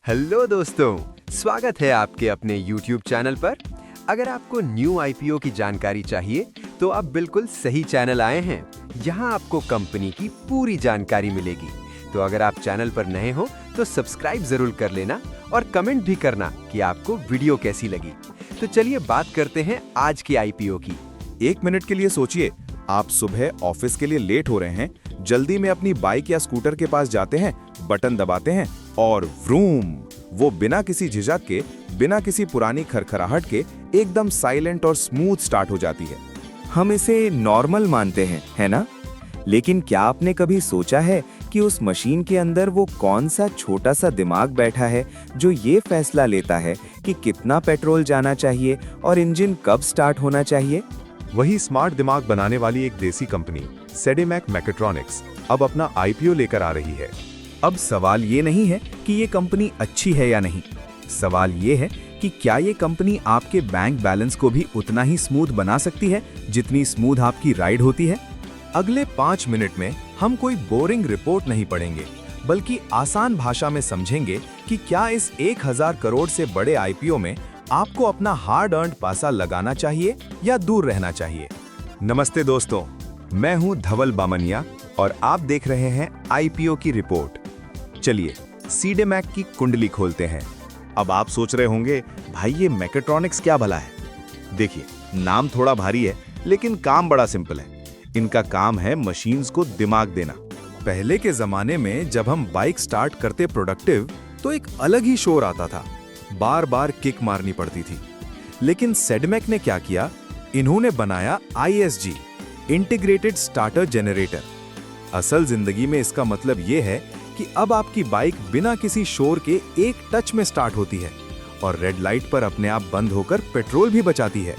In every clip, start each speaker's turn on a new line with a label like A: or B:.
A: Hello दोस्तों, स्वागत है आपके अपने YouTube चैनल पर। अगर आपको न्यू आईपीओ की जानकारी चाहिए तो आप बिल्कुल सही चैनल आए हैं। यहाँ आपको कंपनी की पूरी जानकारी मिलेगी। तो अगर आप चैनल पर नए हो तो सब्सक्राइब जरूर कर लेना और कमेंट भी करना कि आपको वीडियो कैसी लगी। तो चलिए बात करते हैं आज की आईपीओ की।
B: 1 मिनट के लिए सोचिए, आप सुबह ऑफिस के लिए लेट हो रहे हैं, जल्दी में अपनी बाइक या स्कूटर के पास जाते हैं, बटन दबाते हैं और व्रूम, वो बिना किसी झिझक के, बिना किसी पुरानी खरखराहट के एकदम साइलेंट और स्मूथ स्टार्ट हो जाती है।
C: हम इसे नॉर्मल मानते हैं, है ना? लेकिन क्या आपने कभी सोचा है कि उस मशीन के अंदर वो कौन सा छोटा सा दिमाग बैठा है जो ये फैसला लेता है कि कितना पेट्रोल जाना चाहिए और इंजन कब स्टार्ट होना चाहिए?
D: वही स्मार्ट दिमाग बनाने वाली एक देसी कंपनी सेडेमैक मैकेट्रॉनिक्स अब अपना आईपीओ लेकर आ रही है।
C: अब सवाल ये नहीं है कि ये कंपनी अच्छी है या नहीं, सवाल ये है कि क्या ये कंपनी आपके बैंक बैलेंस को भी उतना ही स्मूथ बना सकती है जितनी स्मूथ आपकी राइड होती है?
B: अगले 5 मिनट में हम कोई बोरिंग रिपोर्ट नहीं पढ़ेंगे, बल्कि आसान भाषा में समझेंगे कि क्या इस 1000 करोड़ से बड़े आईपीओ में आपको अपना हार्ड अर्न्ड पैसा लगाना चाहिए या दूर रहना चाहिए।
D: नमस्ते दोस्तों, मैं हूं धवल बामनिया और आप देख रहे हैं आईपीओ की रिपोर्ट। चलिए सीडेमैक की कुंडली खोलते हैं।
B: अब आप सोच रहे होंगे, भाई ये मैकेट्रॉनिक्स क्या भला है? देखिए, नाम थोड़ा भारी है लेकिन काम बड़ा सिंपल है। इनका काम है मशीन्स को दिमाग देना। पहले के जमाने में जब हम बाइक स्टार्ट करते प्रोडक्टिव, तो एक अलग ही शोर आता था, बार बार किक मारनी पड़ती थी। लेकिन सेडेमैक ने क्या किया, इन्होंने बनाया ISG, इंटीग्रेटेड स्टार्टर जनरेटर। असल जिंदगी में इसका मतलब यह है कि अब आपकी बाइक बिना किसी शोर के एक टच में स्टार्ट होती है और रेड लाइट पर अपने आप बंद होकर पेट्रोल भी बचाती है।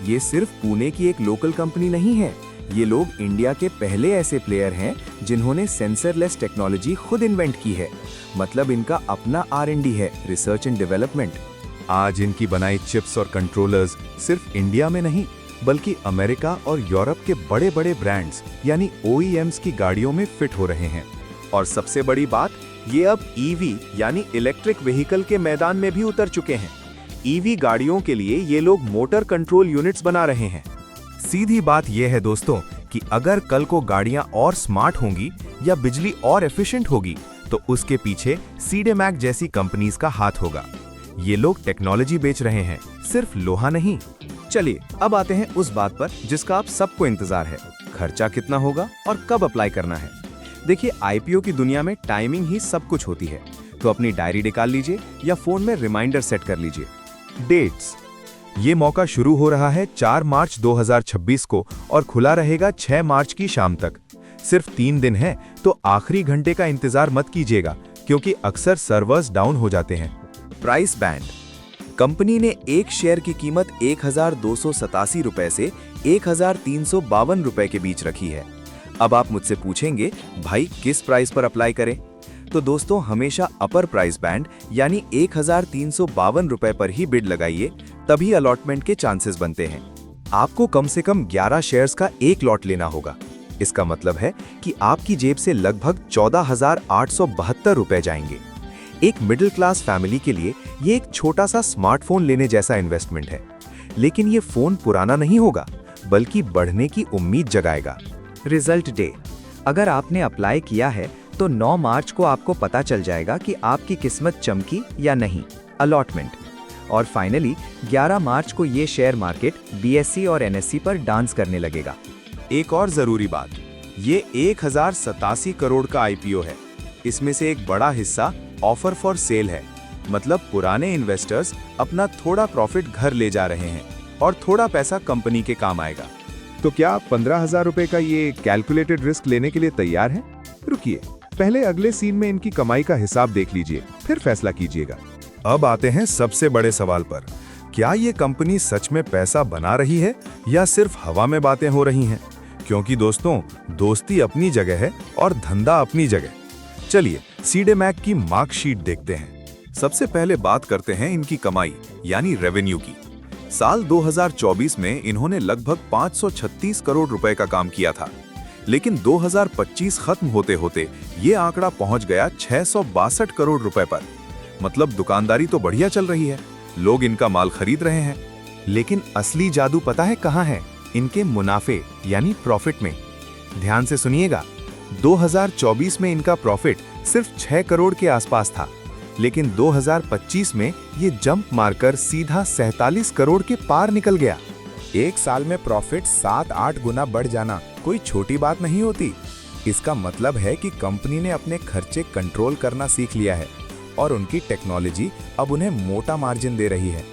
B: ये सिर्फ पुणे की एक लोकल कंपनी नहीं है, ये लोग इंडिया के पहले ऐसे प्लेयर हैं जिन्होंने सेंसरलेस टेक्नोलॉजी खुद इन्वेंट की है। मतलब इनका अपना R&D है, रिसर्च एंड डेवलपमेंट।
D: आज इनकी बनाई चिप्स और कंट्रोलर्स सिर्फ इंडिया में नहीं बल्कि अमेरिका और यूरोप के बड़े बड़े ब्रांड्स यानी OEMs की गाड़ियों में फिट हो रहे हैं।
B: और सबसे बड़ी बात, ये अब EV यानी इलेक्ट्रिक व्हीकल के मैदान में भी उतर चुके हैं। EV गाड़ियों के लिए ये लोग मोटर कंट्रोल यूनिट्स बना रहे हैं। सीधी बात यह है दोस्तों कि अगर कल को गाड़ियां और स्मार्ट होंगी या बिजली और एफिशिएंट होगी तो उसके पीछे सीडेमैक जैसी कंपनीज का हाथ होगा। ये लोग टेक्नोलॉजी बेच रहे हैं, सिर्फ लोहा नहीं।
C: चलिए अब आते हैं उस बात पर जिसका आप सबको इंतजार है, खर्चा कितना होगा और कब अप्लाई करना है। देखिए, आईपीओ की दुनिया में टाइमिंग ही सब कुछ होती है, तो अपनी डायरी निकाल लीजिए या फोन में रिमाइंडर सेट कर लीजिए।
D: डेट्स, ये मौका शुरू हो रहा है 4 मार्च 2026 को और खुला रहेगा 6 मार्च की शाम तक। सिर्फ 3 दिन है, तो आखिरी घंटे का इंतजार मत कीजिएगा क्योंकि अक्सर सर्वर्स डाउन हो जाते हैं।
C: प्राइस बैंड, कंपनी ने एक शेयर की कीमत 1287 रुपए से 1352 रुपए के बीच रखी है। अब आप मुझसे पूछेंगे, भाई किस प्राइस पर अप्लाई करें? तो दोस्तों, हमेशा अपर प्राइस बैंड यानी 1352 रुपए पर ही बिड लगाइए, तभी अलॉटमेंट के चांसेस बनते हैं।
B: आपको कम से कम 11 शेयर्स का एक लॉट लेना होगा। इसका मतलब है कि आपकी जेब से लगभग 14,872 रुपए जाएंगे। एक मिडिल क्लास फैमिली के लिए ये एक छोटा सा स्मार्टफोन लेने जैसा इन्वेस्टमेंट है। लेकिन ये फोन पुराना नहीं होगा, बल्कि बढ़ने की उम्मीद जगाएगा।
C: रिजल्ट डे, अगर आपने अप्लाई किया है तो 9 मार्च को आपको पता चल जाएगा कि आपकी किस्मत चमकी या नहीं, अलॉटमेंट। और फाइनली 11 मार्च को ये शेयर मार्केट BSE और NSE पर डांस करने लगेगा।
B: एक और जरूरी बात, ये 1087 करोड़ का आईपीओ है। इसमें से एक बड़ा हिस्सा ऑफर फॉर सेल है, मतलब पुराने इन्वेस्टर्स अपना थोड़ा प्रॉफिट घर ले जा रहे हैं और थोड़ा पैसा कंपनी के काम आएगा।
D: तो क्या आप 15,000 रुपए का ये कैलकुलेटेड रिस्क लेने के लिए तैयार हैं? रुकिए, पहले अगले सीन में इनकी कमाई का हिसाब देख लीजिए, फिर फैसला कीजिएगा। अब आते हैं सबसे बड़े सवाल पर, क्या ये कंपनी सच में पैसा बना रही है या सिर्फ हवा में बातें हो रही हैं? क्योंकि दोस्तों, दोस्ती अपनी जगह है और धंधा अपनी जगह। चलिए सीडेमैक की मार्कशीट देखते हैं। सबसे पहले बात करते हैं इनकी कमाई यानी रेवेन्यू की। साल 2024 में इन्होंने लगभग 536 करोड़ रुपए का काम किया था, लेकिन 2025 खत्म होते होते ये आंकड़ा पहुंच गया 662 करोड़ रुपए पर। मतलब दुकानदारी तो बढ़िया चल रही है, लोग इनका माल खरीद रहे हैं। लेकिन असली जादू पता है कहाँ है? इनके मुनाफे यानी प्रॉफिट में। ध्यान से सुनिएगा, 2024 में इनका प्रॉफिट सिर्फ 6 करोड़ के आसपास था, लेकिन 2025 में ये जंप मारकर सीधा 47 करोड़ के पार निकल गया।
E: एक साल में प्रॉफिट 7-8 गुना बढ़ जाना कोई छोटी बात नहीं होती। इसका मतलब है कि कंपनी ने अपने खर्चे कंट्रोल करना सीख लिया है और उनकी टेक्नोलॉजी अब उन्हें मोटा मार्जिन दे रही है।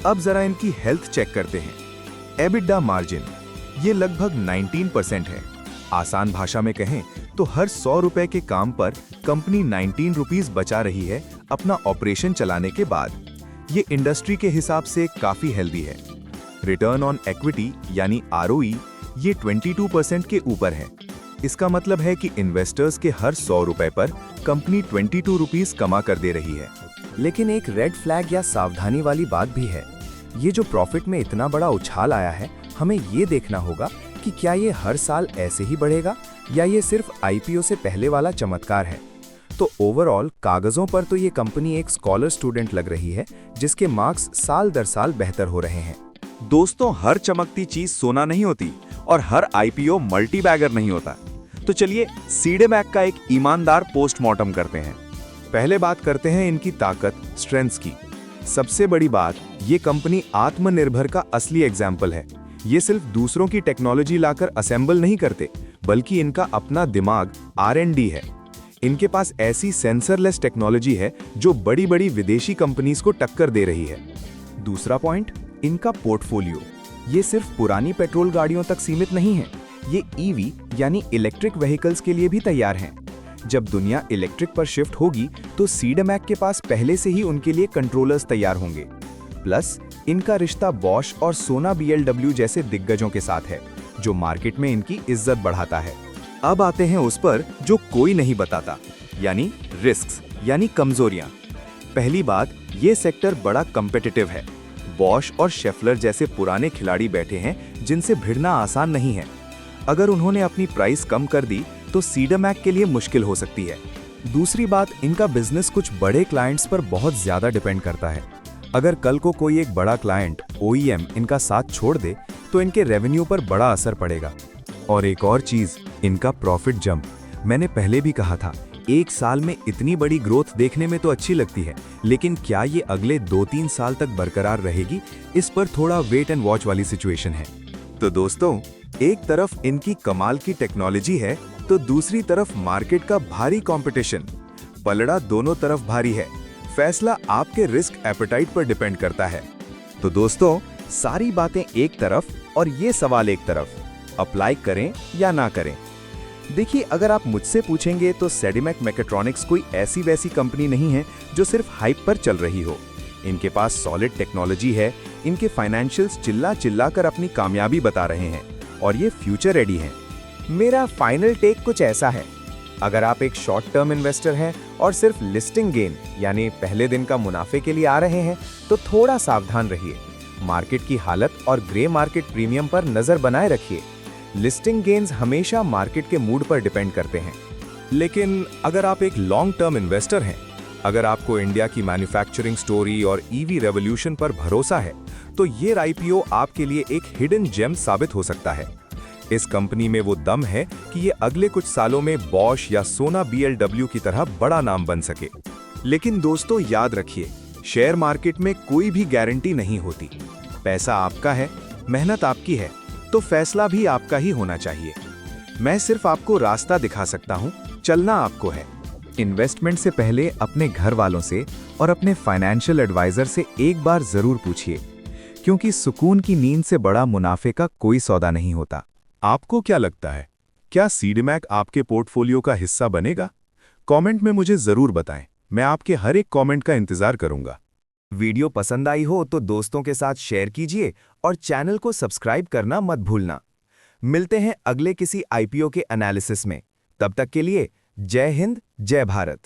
D: अब जरा इनकी हेल्थ चेक करते हैं। एबिटा मार्जिन ये लगभग 19% है। आसान भाषा में कहें तो हर 100 रुपए के काम पर कंपनी 19 रुपीस बचा रही है अपना ऑपरेशन चलाने के बाद। ये इंडस्ट्री के हिसाब से काफी हेल्दी है। रिटर्न ऑन इक्विटी यानी ROE ये 22% के ऊपर है। इसका मतलब है कि इन्वेस्टर्स के हर 100 रुपए पर कंपनी 22 रुपीस कमा कर दे रही है।
C: लेकिन एक रेड फ्लैग या सावधानी वाली बात भी है। ये जो प्रॉफिट में इतना बड़ा उछाल आया है, हमें ये देखना होगा कि क्या ये हर साल ऐसे ही बढ़ेगा या ये सिर्फ IPO से पहले वाला चमत्कार है। तो ओवरऑल कागजों पर तो ये कंपनी एक स्कॉलर स्टूडेंट लग रही है, जिसके मार्क्स साल दर साल बेहतर हो रहे हैं।
B: दोस्तों, हर चमकती चीज सोना नहीं होती और हर IPO मल्टी बैगर नहीं होता। तो चलिए सीडेमैक का एक ईमानदार पोस्टमार्टम करते हैं।
D: पहले बात करते हैं इनकी ताकत, स्ट्रेंथ्स की। सबसे बड़ी बात, ये कंपनी आत्मनिर्भर का असली एग्जाम्पल है। ये सिर्फ दूसरों की टेक्नोलॉजी लाकर असेंबल नहीं करते, बल्कि इनका अपना दिमाग R&D है। इनके पास ऐसी सेंसरलेस टेक्नोलॉजी है जो बड़ी बड़ी विदेशी कंपनीज को टक्कर दे रही है। दूसरा पॉइंट, इनका पोर्टफोलियो। ये सिर्फ पुरानी पेट्रोल गाड़ियों तक सीमित नहीं है, ये EV यानी इलेक्ट्रिक व्हीकल्स के लिए भी तैयार हैं। जब दुनिया इलेक्ट्रिक पर शिफ्ट होगी तो सीडेमैक के पास पहले से ही उनके लिए कंट्रोलर्स तैयार होंगे। प्लस इनका रिश्ता बॉश और सोना BLW जैसे दिग्गजों के साथ है, जो मार्केट में इनकी इज्जत बढ़ाता है। अब आते हैं उस पर जो कोई नहीं बताता, यानी रिस्क्स यानी कमजोरियां। पहली बात, ये सेक्टर बड़ा कम्पिटिटिव है। बॉश और शेफलर जैसे पुराने खिलाड़ी बैठे हैं जिनसे भिड़ना आसान नहीं है। अगर उन्होंने अपनी प्राइस कम कर दी तो सीडेमैक के लिए मुश्किल हो सकती है। दूसरी बात, इनका बिजनेस कुछ बड़े क्लाइंट्स पर बहुत ज्यादा डिपेंड करता है। अगर कल को कोई एक बड़ा क्लाइंट OEM इनका साथ छोड़ दे तो इनके रेवेन्यू पर बड़ा असर पड़ेगा। और एक और चीज, इनका प्रॉफिट जंप। मैंने पहले भी कहा था, एक साल में इतनी बड़ी ग्रोथ देखने में तो अच्छी लगती है, लेकिन क्या ये अगले 2-3 साल तक बरकरार रहेगी? इस पर थोड़ा वेट एंड वॉच वाली सिचुएशन है। तो दोस्तों, एक तरफ इनकी कमाल की टेक्नोलॉजी है तो दूसरी तरफ मार्केट का भारी कंपटीशन। पलड़ा दोनों तरफ भारी है। फैसला आपके रिस्क एपेटाइट पर डिपेंड करता है। तो दोस्तों, सारी बातें एक तरफ और ये सवाल एक तरफ, अप्लाई करें या ना करें। देखिए, अगर आप मुझसे पूछेंगे तो सीडेमैक मैकेट्रॉनिक्स कोई ऐसी वैसी कंपनी नहीं है जो सिर्फ हाइप पर चल रही हो। इनके पास सॉलिड टेक्नोलॉजी है, इनके फाइनेंशियल्स चिल्ला चिल्ला कर अपनी कामयाबी बता रहे हैं और ये फ्यूचर रेडी हैं। मेरा फाइनल टेक कुछ ऐसा है, अगर आप एक शॉर्ट टर्म इन्वेस्टर हैं और सिर्फ लिस्टिंग गेन यानी पहले दिन का मुनाफे के लिए आ रहे हैं तो थोड़ा सावधान रहिए। मार्केट की हालत और ग्रे मार्केट प्रीमियम पर नजर बनाए रखिए। लिस्टिंग गेन्स हमेशा मार्केट के मूड पर डिपेंड करते हैं। लेकिन अगर आप एक लॉन्ग टर्म इन्वेस्टर हैं, अगर आपको इंडिया की मैन्युफैक्चरिंग स्टोरी और EV रेवोल्यूशन पर भरोसा है, तो ये IPO आपके लिए एक हिडन जेम साबित हो सकता है। इस कंपनी में वो दम है कि ये अगले कुछ सालों में बॉश या सोना BLW की तरह बड़ा नाम बन सके। लेकिन दोस्तों, याद रखिए, शेयर मार्केट में कोई भी गारंटी नहीं होती। पैसा आपका है, मेहनत आपकी है, तो फैसला भी आपका ही होना चाहिए। मैं सिर्फ आपको रास्ता दिखा सकता हूं, चलना आपको है। इन्वेस्टमेंट से पहले अपने घर वालों से और अपने फाइनेंशियल एडवाइजर से एक बार जरूर पूछिए, क्योंकि सुकून की नींद से बड़ा मुनाफे का कोई सौदा नहीं होता। आपको क्या लगता है, क्या सीडेमैक आपके पोर्टफोलियो का हिस्सा बनेगा? कमेंट में मुझे जरूर बताएं। मैं आपके हर एक कमेंट का इंतजार करूंगा।
C: वीडियो पसंद आई हो तो दोस्तों के साथ शेयर कीजिए और चैनल को सब्सक्राइब करना मत भूलना। मिलते हैं अगले किसी IPO के एनालिसिस में। तब तक के लिए जय हिंद, जय भारत।